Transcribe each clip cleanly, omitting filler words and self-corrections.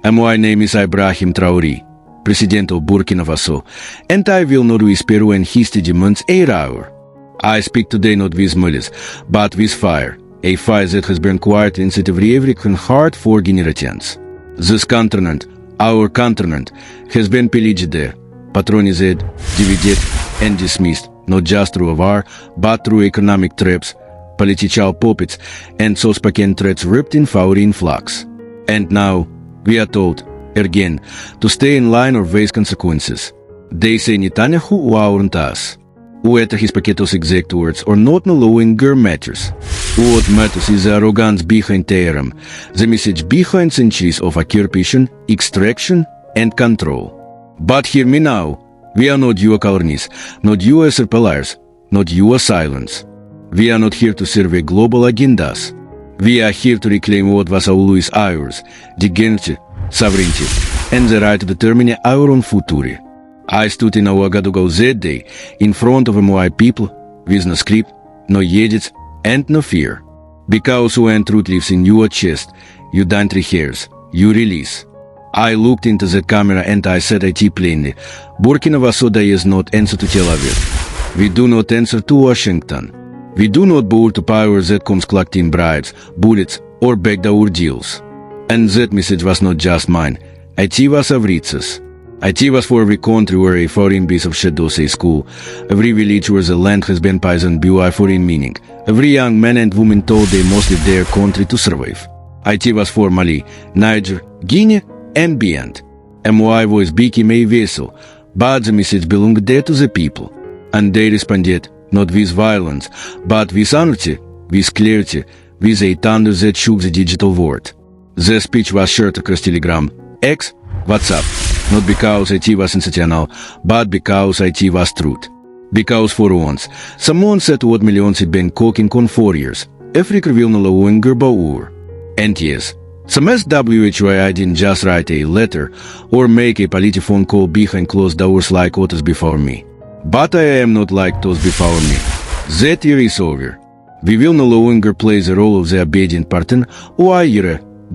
My name is IbrahimTraore, President of BurkinaFaso, and I will not whisper when history demands a roar. I speak today not with malice, but with fire, a fire that has burned quiet inside every heart for generations. This continent, our continent, has been pillaged, patronized, divided, and dismissed, not just through war, but through economic traps, political puppets, and so-spoken threats wrapped in foreign flags. And now, we are told, again, to stay in line or face consequences. They say Netanyahu warned us. Whether his paquetos exact words or not, no longer matters. What matters is the arrogance behind terror, the message behind centuries of occupation, extraction, and control. But hear me now, we are not your colonies, not your usurpers, not your silence. We are not here to serve a global agendas. We are here to reclaim what was always ours, dignity, sovereignty, and the right to determine our own future. I stood in Ouagadougou that day, in front of my people, with no script, no edits, and no fear. Because when truth lives in your chest, you don't rehearse, you release. I looked into the camera and I said it plainly, Burkina Faso does not answer to Tel Aviv. We do not answer to Washington. We do not bow to power that comes collecting bribes, bullets, or backdoor deals. And that message was not just mine. It was Avritsa's. It was for every country where a foreign base of shadows a school, every village where the land has been poisoned by foreign meaning, every young man and woman told they must leave their country to survive. It was for Mali, Niger, Guinea, and beyond. And my voice became a vessel, but the message belonged there to the people. And they responded, not with violence, but with honesty, with clarity, with a thunder that shook the digital world. The speech was shared across Telegram, X, WhatsApp, not because it was sensational, but because it was truth. Because for once, someone said what millions had been cooking on for years. Africa will no longer bow. And yes, some SWHY didn't just write a letter or make a political phone call behind closed doors like others before me. But I am not like those before me. That year is over. We will no longer play the role of the obedient partner or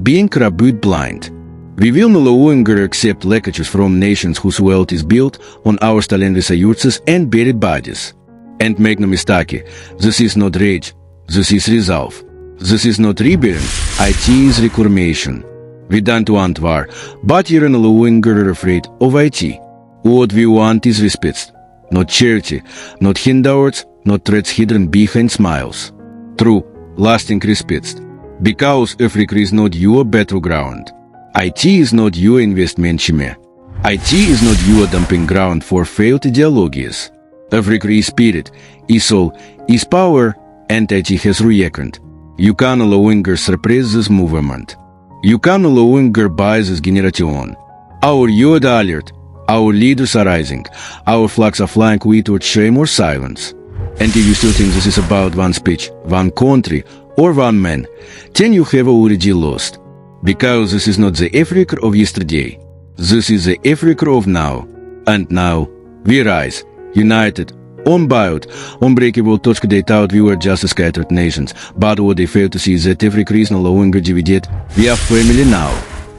being rabid blind. We will no longer accept leakages from nations whose wealth is built on our stolen resources and buried bodies. And make no mistake, this is not rage, this is resolve. This is not rebellion, it is reclamation. We don't want war, but you're no longer afraid of it. What we want is respect, not charity, not handouts, not threats hidden behind smiles. True, lasting respect. Because Africa is not your battleground. IT is not your investment chimera. IT is not your dumping ground for failed ideologies. Africa is spirit, is soul, is power, and IT has reacted. You can no longer suppress this movement. You can no longer buy this generation. Our youth are alert, our leaders are rising, our flags are flying without shame or silence. And if you still think this is about one speech, one country, or one man, then you have already lost. Because this is not the Africa of yesterday. This is the Africa of now. And now, we rise, united, unbowed, unbreakable touch they thought we were just scattered nations. But what they fail to see is that Africa is no longer divided. We are family now.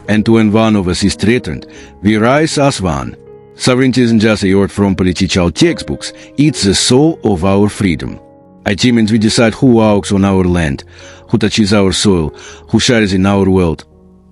And when one of us is threatened, we rise as one. Sovereignty isn't just a word from political textbooks. It's the soul of our freedom. It means we decide who walks on our land, who touches our soil, who shares in our world,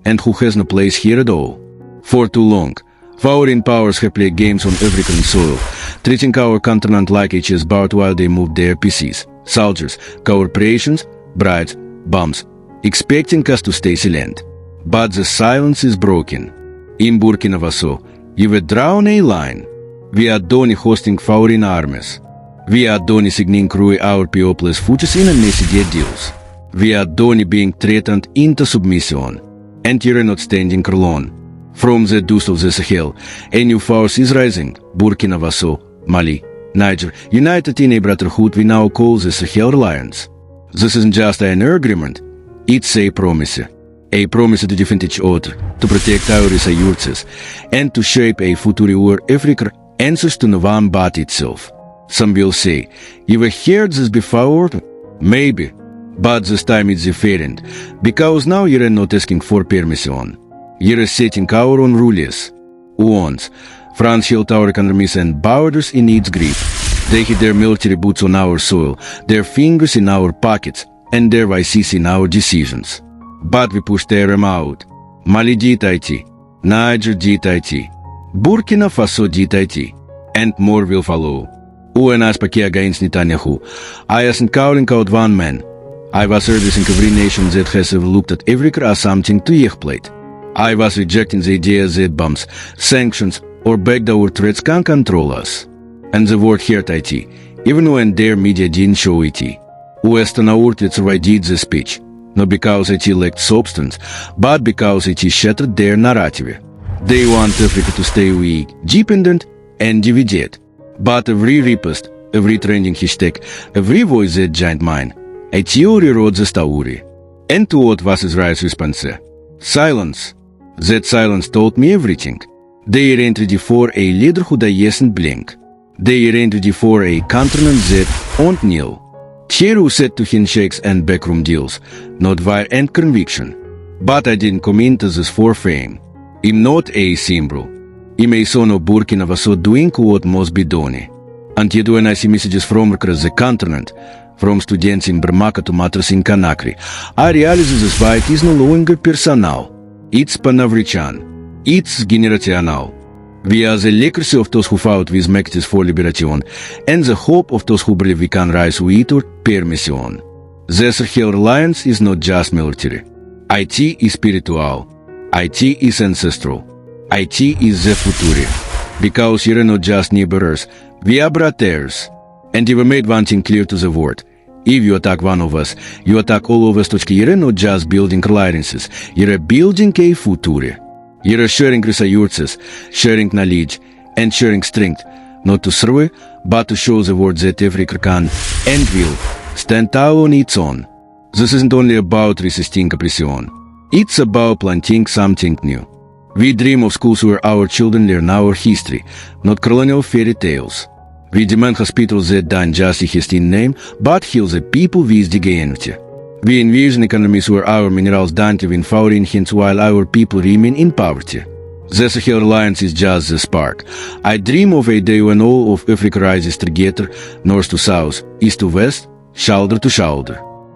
and who has no place here at all. For too long, foreign powers have played games on African soil, treating our continent like a chess board while they moved their PCs, soldiers, corporations, brides, bombs, expecting us to stay silent. But the silence is broken. In Burkina Faso, you were drawn a line. We are done hosting foreign armies. We are done signing our people's futures in unnecessary deals. We are done being threatened into submission. And you're not standing alone. From the dust of the Sahel, a new force is rising. Burkina Faso, Mali, Niger, united in a brotherhood we now call the Sahel Alliance. This isn't just an agreement, it's a promise. A promise to defend each other, to protect our resources, and to shape a future where Africa answers to no one but itself. Some will say, you have heard this before? Maybe. But this time it's different, because now you're not asking for permission. Jere setting our own rules. Ons, France hield our economies and borders in its grip. They hid their military boots on our soil, their fingers in our pockets, and their vices in our decisions. But we pushed them out. Mali did IT, Niger did IT, Burkina Faso did IT, and more will follow. UNS against Netanyahu. I wasn't calling out one man. I was servicing every nation that has ever looked at Africa as something to exploit. I was rejecting the idea that bombs, sanctions, or backdoor threats can control us. And the world heard IT, even when their media didn't show it. Western outlets did the speech, not because it lacked substance, but because it shattered their narrative. They want Africa to stay weak, dependent, and divided. But every repost, every trending hashtag, every voice that giant mine, IT rewrote the story. And to what was Israel's response? Silence. That silence told me everything. They ain't ready for a leader who doesn't blink. They ain't ready for a continent that won't kneel. Cheru said to handshakes and backroom deals, not via and conviction. But I didn't come into this for fame. I'm not a symbol. I'm a son of Burkina Faso doing what must be done. And yet when I see messages from across the continent, from students in Bamako to matters in Conakry, I realize this fight is no longer personal. It's pan-African. It's generational. We are the legacy of those who fought with Mectis for liberation, and the hope of those who believe we can rise with or permission. The Sahel Alliance is not just military. IT is spiritual. IT is ancestral. IT is the future. Because you're not just neighbors, we are brothers. And we made one thing clear to the world. If you attack one of us, you attack all of us. You're not just building alliances, you're building a future. You're sharing resources, sharing knowledge, and sharing strength, not to survey, but to show the world that Africa can and will stand tall on its own. This isn't only about resisting oppression. It's about planting something new. We dream of schools where our children learn our history, not colonial fairy tales. We demand hospitals that don't just exist in name, but heal the people with dignity. We envision economies where our minerals don't live in foreign hands while our people remain in poverty. The Sahel Alliance is just the spark. I dream of a day when all of Africa rises together, north to south, east to west, shoulder to shoulder.